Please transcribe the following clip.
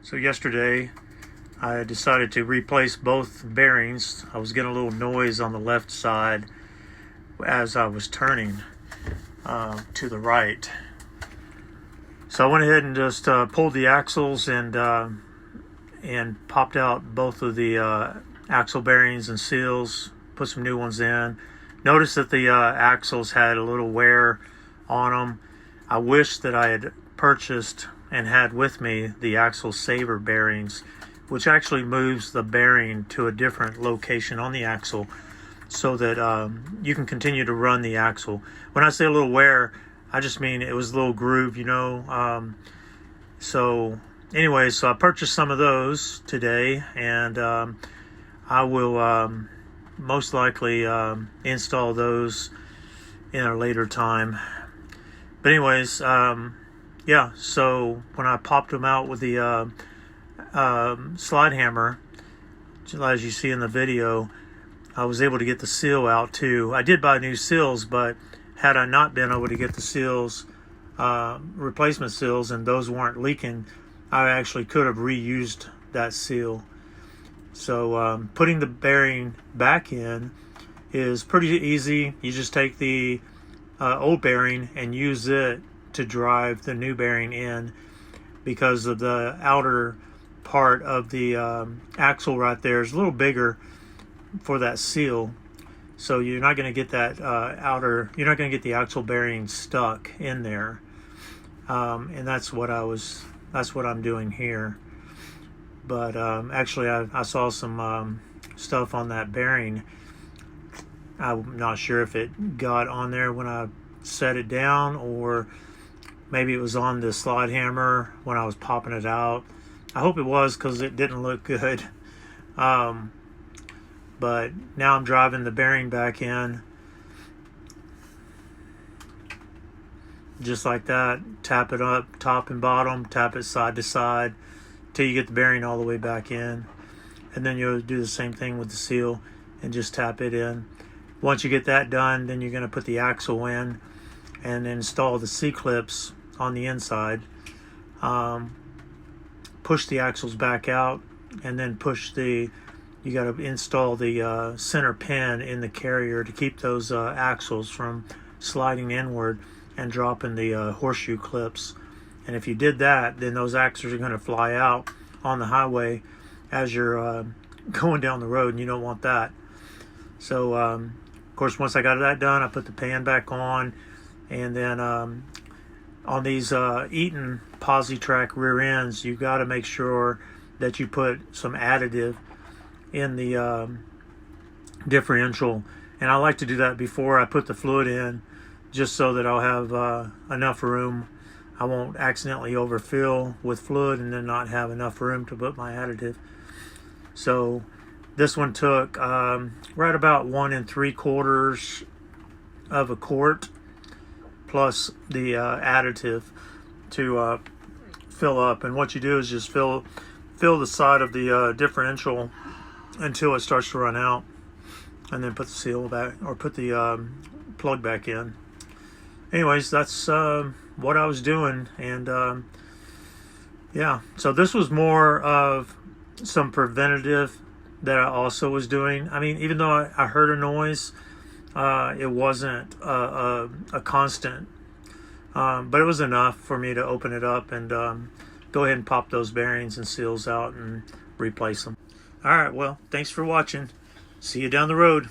So yesterday I decided to replace both bearings. I was getting a little noise on the left side as I was turning to the right. So I went ahead and just pulled the axles and popped out both of the axle bearings and seals, put some new ones in. Noticed that the axles had a little wear on them. I wish that I had purchased and had with me the axle saver bearings, which actually moves the bearing to a different location on the axle so that you can continue to run the axle. When I say a little wear, I just mean it was a little groove, so anyways, so I purchased some of those today, and I will most likely install those in a later time. But anyways, yeah, so when I popped them out with the slide hammer, as you see in the video, I was able to get the seal out too. I did buy new seals, but had I not been able to get the seals, replacement seals, and those weren't leaking, I actually could have reused that seal. So putting the bearing back in is pretty easy. You just take the old bearing and use it to drive the new bearing in, because of the outer part of the axle right there is a little bigger for that seal. So you're not going to get that you're not going to get the axle bearing stuck in there. And that's what I'm doing here. But actually I saw some stuff on that bearing. I'm not sure if it got on there when I set it down, or maybe it was on the slide hammer when I was popping it out. I hope it was, because it didn't look good. But now I'm driving the bearing back in. Just like that. Tap it up top and bottom. Tap it side to side till you get the bearing all the way back in. And then you'll do the same thing with the seal and just tap it in. Once you get that done, then you're going to put the axle in and install the C-clips on the inside. Push the axles back out, and then you got to install the center pin in the carrier to keep those axles from sliding inward and dropping the horseshoe clips. And if you did that, then those axles are going to fly out on the highway as you're going down the road, and you don't want that. So of course, once I got that done, I put the pan back on, and then on these Eaton Posi-Track rear ends, you got to make sure that you put some additive in the differential. And I like to do that before I put the fluid in, just so that I'll have enough room. I won't accidentally overfill with fluid and then not have enough room to put my additive. So this one took right about 1 3/4 of a quart plus the additive to fill up. And what you do is just fill the side of the differential until it starts to run out, and then put the seal back, or put the plug back in. Anyways, that's what I was doing. And yeah, so this was more of some preventative that I also was doing. I mean, even though I heard a noise, it wasn't a constant, but it was enough for me to open it up and go ahead and pop those bearings and seals out and replace them. All right, well, thanks for watching. See you down the road.